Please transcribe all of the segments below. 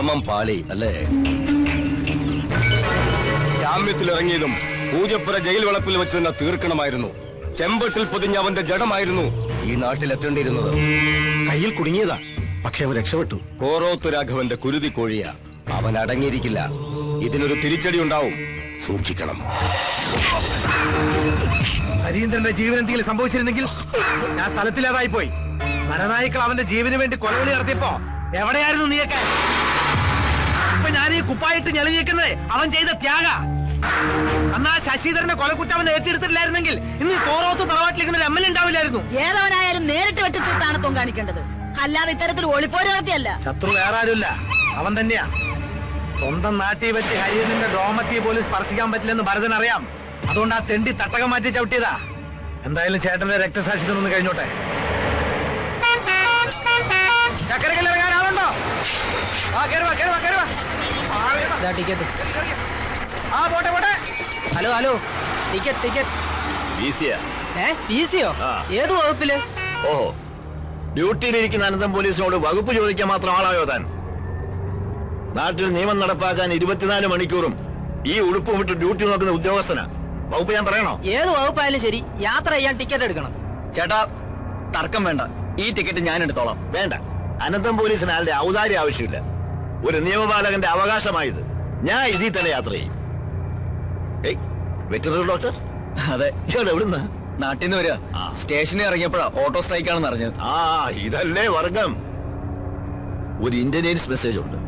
ശ്രമം പാളി അല്ലേ? ജാമ്യത്തിലിറങ്ങിയതും പൂജപ്പുര ജയിൽ വളപ്പിൽ വെച്ച് തന്നെ തീർക്കണമായിരുന്നു. ചെമ്പട്ടിൽ പൊതിഞ്ഞ അവന്റെ ജഡമായിരുന്നു ഈ നാട്ടിലെത്തേണ്ടിയിരുന്നത്. കയ്യിൽ കുടുങ്ങിയതാ, പക്ഷെ അവൻ രക്ഷപ്പെട്ടു. കോറോത്ത് രാഘവന്റെ കുരുതി കോഴിയ. അവൻ അടങ്ങിയിരിക്കില്ല. ഇതിനൊരു തിരിച്ചടി ഉണ്ടാവും, സൂക്ഷിക്കണം. ഹരീന്ദ്രന്റെ ജീവൻ എന്തെങ്കിലും സംഭവിച്ചിരുന്നെങ്കിൽ ഞാൻ സ്ഥലത്തിലേതായി പോയി. നരനായിക്കൾ അവന്റെ ജീവന് വേണ്ടി കൊലവിളി നടത്തിയപ്പോ എവിടെയായിരുന്നു നീയൊക്കെ? ഇപ്പൊ ഞാൻ ഈ കുപ്പായിട്ട് ഞെളിഞ്ഞിരിക്കുന്നത് അവൻ ചെയ്ത ത്യാഗ. അന്നാ ശശിധരന്റെ കൊലക്കുറ്റം അവൻ ഏറ്റെടുത്തിട്ടില്ലായിരുന്നെങ്കിൽ ഇന്ന് കോറോത്ത് തറവാട്ടിലിരിക്കുന്ന ഒരു എംഎൽഎ ഉണ്ടാവില്ലായിരുന്നു. ഏതവനായാലും നേരിട്ട് വെട്ടിത്തീർത്താണത്വം കാണിക്കേണ്ടത്, അല്ലാതെ ഇത്തരത്തിൽ ഒളിപ്പോര് നടത്തിയല്ല. ശത്രു വേറെ ആരുമില്ല, അവൻ തന്നെയാ. സ്വന്തം നാട്ടിൽ വെച്ച് ഹരീന്ദ്രന്റെ രോമത്തെ പോലും സ്പർശിക്കാൻ പറ്റില്ലെന്ന് ഭരതൻ അറിയാം. അതുകൊണ്ട് ആ തെണ്ടി തട്ടകം മാറ്റി ചവിട്ടിയതാ. എന്തായാലും ചേട്ടന്റെ രക്തസാക്ഷിത്വം ഒന്ന് കഴിഞ്ഞോട്ടെ. ചക്കരക്കല്ല് ഇറങ്ങാനാവുണ്ടോ? പോട്ടെ പോട്ടെ. Hello hello, ticket. ഏത് വകുപ്പില്? ഓഹോ, ഡ്യൂട്ടിയിലിരിക്കുന്ന അനന്തം പോലീസിനോട് വകുപ്പ് ചോദിക്കാൻ മാത്രം ആളായോ താൻ? നാട്ടിൽ നിയമം നടപ്പാക്കാൻ 24 മണിക്കൂറും ഈ ഉടുപ്പ് വിട്ട് ഡ്യൂട്ടി നോക്കുന്ന ഉദ്യോഗസ്ഥനാ. വകുപ്പ് ഞാൻ പറയണോ? ഏത് വകുപ്പായാലും ശരി, യാത്ര ചെയ്യാൻ ടിക്കറ്റ് എടുക്കണം. ചേട്ടാ, തർക്കം വേണ്ട, ഈ ടിക്കറ്റ് ഞാൻ എടുത്തോളാം. വേണ്ട, അനന്തം പോലീസിന് ആളുടെ ഔദാര്യം ആവശ്യമില്ല. ഒരു നിയമപാലകന്റെ അവകാശമായത്. ഞാൻ ഇതിൽ തന്നെ യാത്ര ചെയ്യും. Veterinary doctor? അതെ. എവിടുന്ന്? നാട്ടിൽ നിന്ന് വരിക. സ്റ്റേഷനിൽ ഇറങ്ങിയപ്പോഴാ ഓട്ടോ സ്ട്രൈക്ക് ആണെന്ന് അറിഞ്ഞത്. ഇതല്ലേ വർഗം. ഒരു ഇന്റലിജൻസ് മെസ്സേജ് ഉണ്ട്.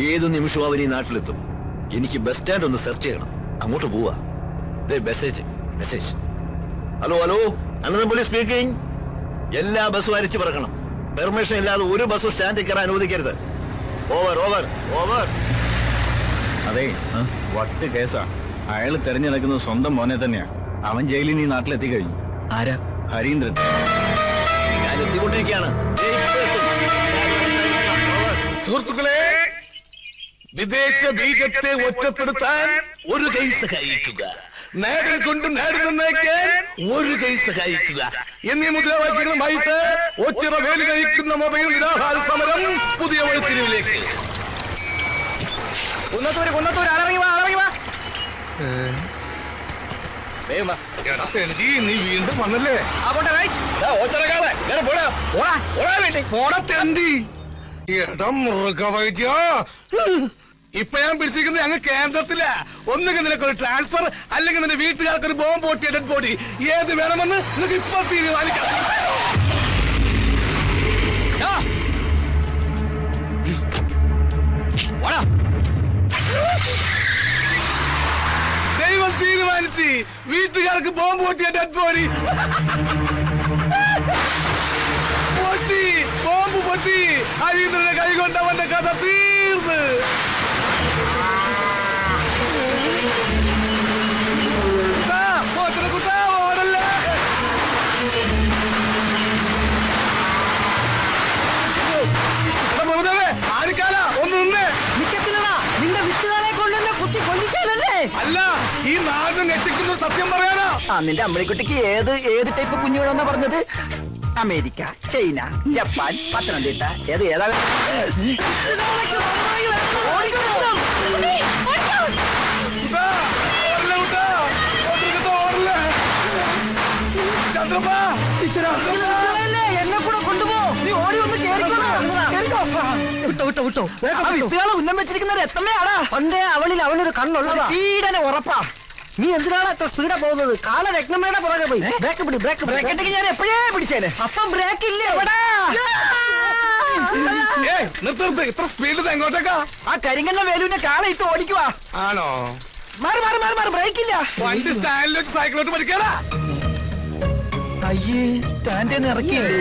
ഏത് നിമിഷവും അവർ ഈ നാട്ടിലെത്തും. എനിക്ക് ബസ് സ്റ്റാൻഡ് ഒന്ന് സെർച്ച് ചെയ്യണം. അങ്ങോട്ട് പോവാ. Message. Hello, Anantham police speaking. എല്ലാ ബസ്സും അരിച്ചു പറക്കണം. പെർമിഷൻ ഇല്ലാതെ ഒരു ബസ്സും സ്റ്റാൻഡിൽ കയറാൻ അനുവദിക്കരുത്. ഓവർ. അതെ, വട്ട് കേസാ. അയാൾ തെരഞ്ഞെടുക്കുന്നത് സ്വന്തം മോനെ തന്നെയാ. അവൻ ജയിലിൽ നീ നാട്ടിലെത്തി കഴിഞ്ഞു. ആരാ? ഹരീന്ദ്രൻ. ഞാൻ എത്തിക്കൊണ്ടിരിക്കുകയാണ്. സുഹൃത്തുക്കളെ, വിദേശ ബീജത്തെ ഒറ്റപ്പെടുത്താൻ ഒരു കൈ സഹായിക്കുക, നേടൽ കൊണ്ട് നേടി നിർണ്ണയിക്കാൻ ഒരു കൈ സഹായിക്കുക എന്നീ മുദ്രാവാക്യങ്ങളുമായിട്ട് ഒച്ചിറ വേലി കഴിക്കുന്ന മൊബൈൽ നിരാഹാര സമരം പുതിയ വഴിത്തിരിവിലേക്ക്. നീ വീണ്ടും വന്നല്ലേ? മൃഗവൈദ്യ, ഇപ്പൊ ഞാൻ പിടിച്ചിരിക്കുന്നത് അങ്ങ് കേന്ദ്രത്തില. ഒന്നുകിൽ നിനക്കൊരു ട്രാൻസ്ഫർ, അല്ലെങ്കിൽ നിന്റെ വീട്ടുകാർക്കൊരു ബോംബ് പൊട്ടിയ ഡെഡ് ബോഡി. ഏത് വേണമെന്ന് നിനക്ക് ഇപ്പൊ തീരുമാനിക്കാം. ദൈവം തീരുമാനിച്ച് വീട്ടുകാർക്ക് ബോംബ് പൊട്ടിയ ഡെഡ് ബോഡി ബോംബ് പൊട്ടി. ഹരീന്ദ്രന്റെ കൈ കൊണ്ട് അവന്റെ കഥ തീർന്ന്. ഓടല്ലേ. ആരിക്കാല ഒന്ന് നിന്നേ. നിന്റെ വിത്തുകളെ കൊണ്ട് കുത്തി കൊല്ലിക്കാനല്ലേ? അല്ല, ഈ നാട് ഞെട്ടിക്കുന്ന സത്യം പറയാനാ. നിന്റെ അമ്പളിക്കുട്ടിക്ക് ഏത് ടൈപ്പ് കുഞ്ഞുങ്ങളെന്നാ പറഞ്ഞത്? അമേരിക്ക, ചൈന, ജപ്പാൻ, പത്തനംതിട്ട, ഏതാ? എന്നെ കൂടെ കൊണ്ടുപോ. നീ ഓടി ഒന്ന് വിട്ടോ. വിത്തുകളെ ഉന്നം വെച്ചിരിക്കുന്നത് എത്തമ്മയാടാ. പണ്ടേ അവനൊരു കണ്ണുള്ളതാ. സ്പീഡനെ ഉറപ്പാ. നീ എന്തിനാണ് എത്ര സ്പീഡാ പോകുന്നത്? കാല രത്നമ്മയുടെ പുറകെ പോയി. ബ്രേക്ക് ഞാൻ എപ്പോഴേ പിടിച്ചേനെ. അപ്പം ബ്രേക്ക് ഇല്ലേ? നിർത്തരുത്. ഇത്ര സ്പീഡിൽ എങ്ങോട്ടേക്കാ? ആ കരിങ്കണ്ണ വേലുവിന്റെ കാളയിട്ട് ഓടിക്കുവാ. ആണോ? മാറി ബ്രേക്ക് ഇല്ല. വണ്ടി സ്റ്റാൻഡിൽ വെച്ച് സൈക്കിളോട്ട് പഠിക്കാനാ. അയ്യേ, സ്റ്റാൻഡിൽ നിന്ന് ഇറക്കിയില്ലേ?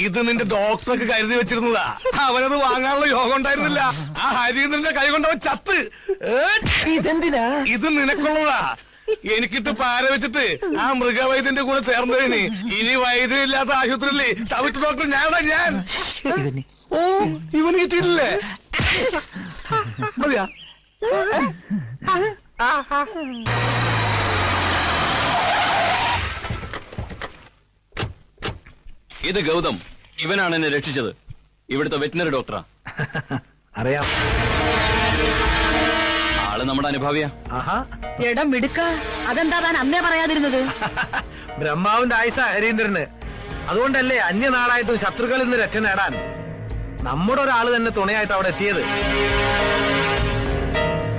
ഇത് നിന്റെ ഡോക്ടർക്ക് കരുതി വെച്ചിരുന്നതാ. അവനത് വാങ്ങാനുള്ള യോഗം ഉണ്ടായിരുന്നില്ല. ആ ഹരീന്ദ്രന്റെ കൈ കൊണ്ടവൻ ചത്ത്. ഇതെന്തിനാ? ഇത് നിനക്കുള്ളതാ. എനിക്കിട്ട് പാര വെച്ചിട്ട് ആ മൃഗവൈദ്യന്റെ കൂടെ ചേർന്നതിന് ഇനി വൈദ്യനില്ലാത്ത ആശുപത്രിയില്ലേ ചവിട്ട് ഡോക്ടർ ഞാൻ. ഓ, ഇവന് കിട്ടിയിട്ടില്ലേ? മതിയാ? ഇത് ഗൗതം, ഇവനാണ് എന്നെ രക്ഷിച്ചത്. ഇവിടുത്തെ വെറ്റിനറി ഡോക്ടറാ. അറിയാം. ആള് നമ്മുടെ അനുഭാവിയാ. ആഹാ, ഇടം മിടുക്ക. അതെന്താ താൻ അന്നേ പറയാതിരുന്നത്? ബ്രഹ്മാവിന്റെ ആയുസ ഹരീന്ദ്രന്. അതുകൊണ്ടല്ലേ അന്യനാടായിട്ടും ശത്രുക്കളിൽ നിന്ന് രക്ഷ നേടാൻ നമ്മുടെ ഒരാള് തന്നെ തുണയായിട്ട് അവിടെ എത്തിയത്.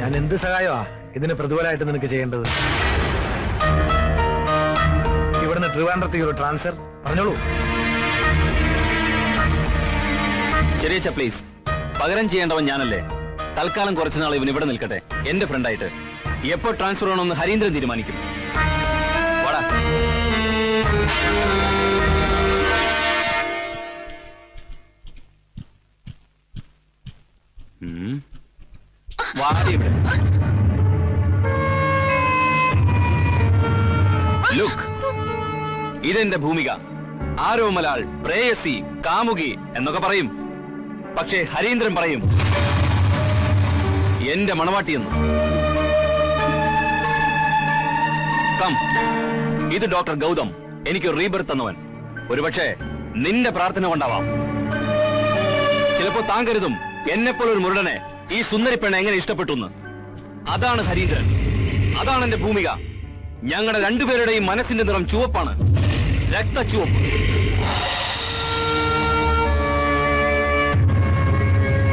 ഞാൻ എന്ത് സഹായമാ ഇതിന് പ്രതിഫലമായിട്ട് നിനക്ക് ചെയ്യേണ്ടത്? ഇവിടുന്ന് ട്രിവാൻഡ്രത്തേക്ക് ഒരു ട്രാൻസ്ഫർ പറഞ്ഞോളൂ. ചെറിയ പ്ലീസ്, പകരം ചെയ്യേണ്ടവൻ ഞാനല്ലേ. തൽക്കാലം കുറച്ചുനാൾ ഇവൻ ഇവിടെ നിൽക്കട്ടെ, എന്റെ ഫ്രണ്ടായിട്ട്. എപ്പോ ട്രാൻസ്ഫർ ആണെന്ന് ഹരീന്ദ്രൻ തീരുമാനിക്കും. വാടാ. വാടി ഇവിടെ. ലുക്ക്, ഇതെന്റെ ഭൂമിക. ആരോമലാൾ, പ്രേയസി, കാമുകി എന്നൊക്കെ പറയും. പക്ഷേ ഹരീന്ദ്രൻ പറയും എന്റെ മണവാട്ടിയെന്ന്. കം, ഇത് ഡോക്ടർ ഗൗതം, എനിക്ക് റീബർത്ത് തന്നവൻ. ഒരുപക്ഷെ നിന്റെ പ്രാർത്ഥന കൊണ്ടാവാം. ചിലപ്പോ താൻ കരുതും എന്നെപ്പോലൊരു മുരടനെ ഈ സുന്ദരി പെണ്ണ എങ്ങനെ ഇഷ്ടപ്പെട്ടു. അതാണ് ഹരീന്ദ്രൻ, അതാണ് എന്റെ ഭൂമിക. ഞങ്ങളുടെ രണ്ടുപേരുടെയും മനസ്സിന്റെ നിറം ചുവപ്പാണ്, രക്തചുവപ്പ്.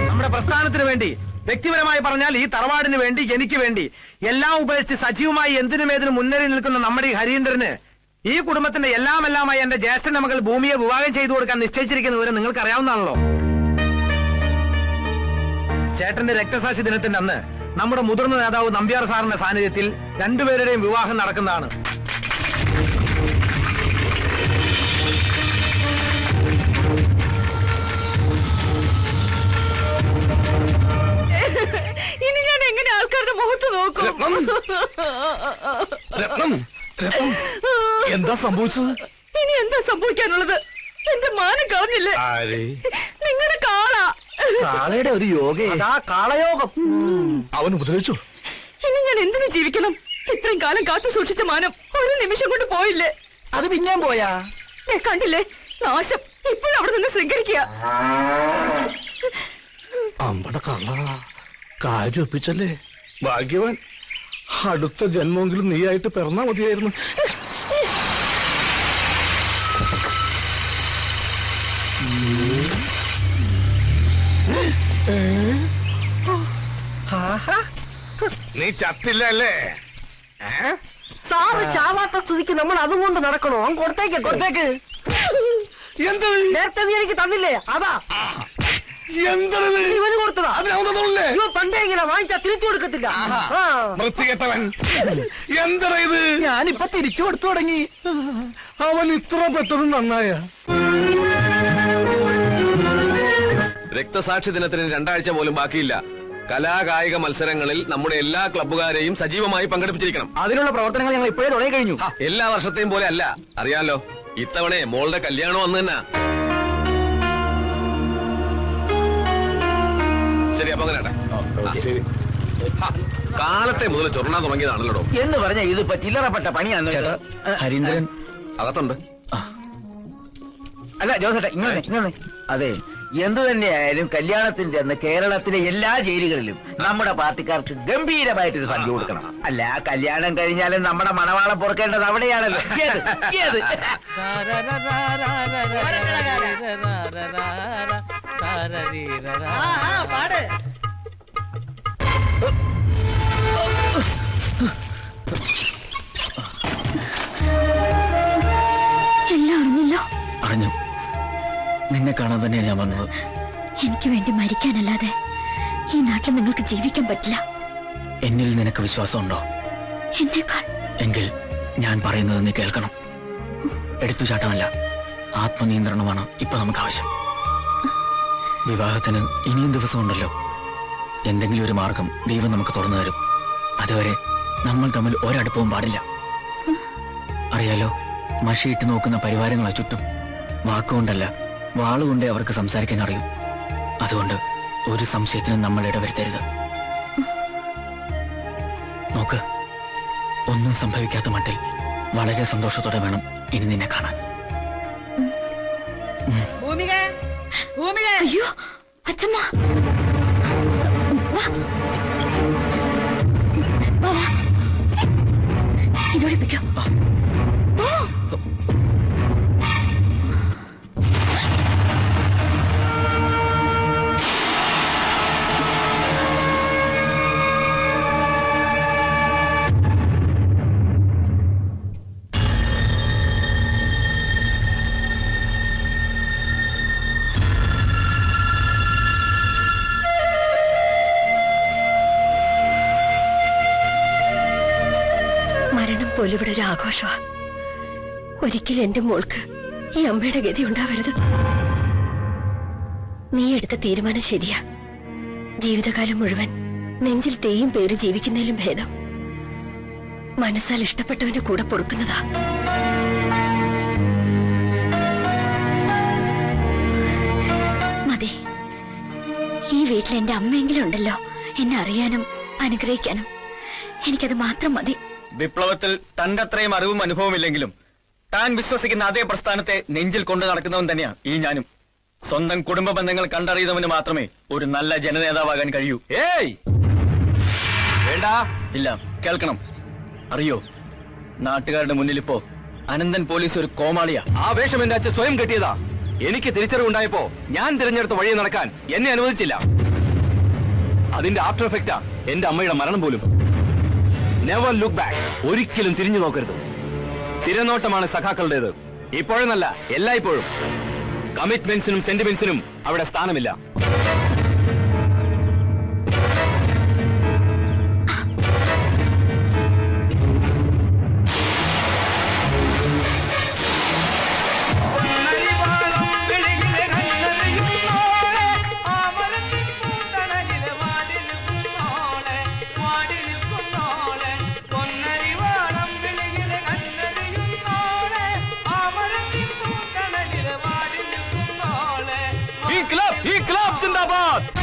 നമ്മുടെ പ്രസ്ഥാനത്തിന് വേണ്ടി, വ്യക്തിപരമായി പറഞ്ഞാൽ ഈ തറവാടിന് വേണ്ടി, എനിക്ക് വേണ്ടി എല്ലാം ഉപേക്ഷിച്ച് സജീവമായി എന്തിനും ഏതിനും മുന്നേറി നിൽക്കുന്ന നമ്മുടെ ഈ ഹരീന്ദ്രന് ഈ കുടുംബത്തിന്റെ എല്ലാമായി എന്റെ ജ്യേഷ്ഠന്റെ മകൾ ഭൂമിയെ വിവാഹം ചെയ്തു കൊടുക്കാൻ നിശ്ചയിച്ചിരിക്കുന്ന വിവരം നിങ്ങൾക്ക് അറിയാവുന്നതാണല്ലോ. ചേട്ടന്റെ രക്തസാക്ഷി ദിനത്തിന്റെ അന്ന് നമ്മുടെ മുതിർന്ന നേതാവ് നമ്പ്യാർ സാറിന്റെ സാന്നിധ്യത്തിൽ രണ്ടുപേരുടെയും വിവാഹം നടക്കുന്നതാണ്. ഇനി ഞാൻ എങ്ങനെ ആൾക്കാരുടെ മുഖത്ത് നോക്കും? എന്താ സംഭവിച്ചത്? ഇനി എന്താ സംഭവിക്കാനുള്ളത്? എന്റെ മാനം കളഞ്ഞില്ലേ നിങ്ങളുടെ കാള? കാളയുടെ ഒരു യോഗ, കാളയോഗം. അവൻ ഉപദ്രവിച്ചു. ഇനി ഞാൻ എന്തിനു ജീവിക്കണം? ഇത്രയും കാലം കാത്തു സൂക്ഷിച്ച മാനം ഒരു നിമിഷം കൊണ്ട് പോയില്ലേ? അത് പിന്നെയും പോയാ? കണ്ടില്ലേ നാശം? ഇപ്പോഴും അവിടെ നിന്ന് ശൃംഖരിക്കുക. അമ്പട കള്ള, കാര്യം ഒപ്പിച്ചല്ലേ? ഭാഗ്യവാൻ. അടുത്ത ജന്മമെങ്കിലും നീയായിട്ട് പിറന്നാ മതിയായിരുന്നു. നീ ചത്തില്ല അല്ലേ? സാറ് ചാവാത്ത സ്ഥിതിക്ക് നമ്മൾ അതും കൊണ്ട് നടക്കണോ? കൊടുത്തേക്ക്. എന്താ നേരത്തെ നീ എനിക്ക് തന്നില്ലേ? അതാ എന്താണ് ഇവന് കൊടുത്തതാ. ഇവ പണ്ടേ ഇങ്ങനെ വാങ്ങിച്ചാ തിരിച്ചു കൊടുക്കത്തില്ല. വൃത്തികെട്ടവൻ. എന്താ ഇത്? ഞാനിപ്പൊ തിരിച്ചു കൊടുത്തു തുടങ്ങി. അവൻ ഇത്ര പെട്ടതും നന്നായ. രക്തസാക്ഷി ദിനത്തിന് 2 ആഴ്ച പോലും ബാക്കിയില്ല. കലാകായിക മത്സരങ്ങളിൽ നമ്മുടെ എല്ലാ ക്ലബ്ബുകാരെയും സജീവമായി പങ്കെടുപ്പിച്ചിരിക്കണം. അതിനുള്ള പ്രവർത്തനങ്ങൾ ഞങ്ങൾ ഇപ്പോഴേ തുടങ്ങി കഴിഞ്ഞു. എല്ലാ വർഷത്തെയും പോലെ അല്ല, അറിയാലോ. ഇത്തവണ മോളുടെ കല്യാണം വന്നു തന്നെ. ശരി, അപ്പൊ അങ്ങനെ ശരി. കാലത്തെ മുതൽ ചൊറണാൻ തുടങ്ങിയതാണല്ലോ. എന്ന് പറഞ്ഞ ഇതിപ്പോ ചില്ലറപ്പെട്ട പണിയാണ്. ഹരീന്ദ്രൻ അകത്തുണ്ട്. അല്ല ജോസേട്ടാ, ഇങ്ങനെ അതെ, എന്തു തന്നെയായാലും കല്യാണത്തിന്റെ അന്ന് കേരളത്തിലെ എല്ലാ ജയിലുകളിലും നമ്മുടെ പാർട്ടിക്കാർക്ക് ഗംഭീരമായിട്ടൊരു സദ്യ കൊടുക്കണം. അല്ല, കല്യാണം കഴിഞ്ഞാലും നമ്മുടെ മണവാളം പൊറുക്കേണ്ടത് അവിടെയാണല്ലോ. പാട്. എല്ലാം അറിഞ്ഞല്ലോ. അറിഞ്ഞു. നിന്നെ കാണാൻ തന്നെയാണ് ഞാൻ വന്നത്. എനിക്ക് വേണ്ടി മരിക്കാനല്ലാതെ ഈ നാട്ടിൽ നിങ്ങൾക്ക് ജീവിക്കാൻ പറ്റില്ല. എന്നിൽ നിനക്ക് വിശ്വാസമുണ്ടോ? എന്നേക്കാൾ. എങ്കിൽ ഞാൻ പറയുന്നത് നീ കേൾക്കണം. എടുത്തുചാട്ടമല്ല, ആത്മനിയന്ത്രണമാണ് ഇപ്പൊ നമുക്ക് ആവശ്യം. വിവാഹത്തിന് ഇനിയും ദിവസമുണ്ടല്ലോ. എന്തെങ്കിലും ഒരു മാർഗം ദൈവം നമുക്ക് തുറന്നു തരും. അതുവരെ നമ്മൾ തമ്മിൽ ഒരടുപ്പവും പാടില്ല. അറിയാലോ, മഷിയിട്ട് നോക്കുന്ന പരിവാരങ്ങളാ ചുറ്റും. വാക്കുകൊണ്ടല്ല, വാളുകൊണ്ടേ അവർക്ക് സംസാരിക്കാൻ അറിയും. അതുകൊണ്ട് ഒരു സംശയത്തിനും നമ്മൾ ഇടവരുത്തരുത്. നോക്ക്, ഒന്നും സംഭവിക്കാത്ത മട്ടിൽ വളരെ സന്തോഷത്തോടെ വേണം ഇനി നിന്നെ കാണാൻ. അയ്യോ അച്ഛമ്മ വാ. വാ, വാ. ഇതൊഴിപ്പിക്കോ. ഓ മരണം പോലും ഇവിടെ ഒരു ആഘോഷമാ. ഒരിക്കലും എന്റെ മോൾക്ക് ഈ അമ്മയുടെ ഗതി ഉണ്ടാവരുത്. നീ എടുത്ത തീരുമാനം ശരിയാ. ജീവിതകാലം മുഴുവൻ നെഞ്ചിൽ തെയ്യും പേര് ജീവിക്കുന്നതിലും ഭേദം മനസ്സാൽ ഇഷ്ടപ്പെട്ടവന്റെ കൂടെ പൊറുക്കുന്നതാ. മതി. ഈ വീട്ടിൽ എന്റെ അമ്മയെങ്കിലും ഉണ്ടല്ലോ എന്നെ അറിയാനും അനുഗ്രഹിക്കാനും. എനിക്കത് മാത്രം മതി. വിപ്ലവത്തിൽ തന്റെ അത്രയും അറിവും അനുഭവമില്ലെങ്കിലും താൻ വിശ്വസിക്കുന്ന അതേ പ്രസ്ഥാനത്തെ നെഞ്ചിൽ കൊണ്ടു നടക്കുന്നവൻ തന്നെയാണ് ഈ ഞാനും. സ്വന്തം കുടുംബ ബന്ധങ്ങൾ കണ്ടറിയുന്നവന് മാത്രമേ ഒരു നല്ല ജനനേതാവാകാൻ കഴിയൂ. ഏയ് വേണ്ട, ഇല്ല, കേൾക്കണം. അറിയോ, നാട്ടുകാരുടെ മുന്നിൽ ഇപ്പോ അനന്തൻ പോലീസ് ഒരു കോമാളിയാ. ആ വേഷം എന്റെ അച്ഛൻ സ്വയം കെട്ടിയതാ. എനിക്ക് തിരിച്ചറിവുണ്ടായപ്പോ ഞാൻ തിരഞ്ഞെടുത്ത വഴി നടക്കാൻ എന്നെ അനുവദിച്ചില്ല. അതിന്റെ ആഫ്റ്റർ എഫക്റ്റാ എന്റെ അമ്മയുടെ മരണം പോലും. Never look back. ഒരിക്കലും തിരിഞ്ഞു നോക്കരുത്. തിരനോട്ടമാണ് സഖാക്കളുടേത്. ഇപ്പോഴെന്നല്ല, എല്ലായ്പ്പോഴും. കമ്മിറ്റ്മെന്റ്സിനും സെന്റിമെന്റ്സിനും അവിടെ സ്ഥാനമില്ല. ഈ ക്ലബ് സിന്ദാബാദ്.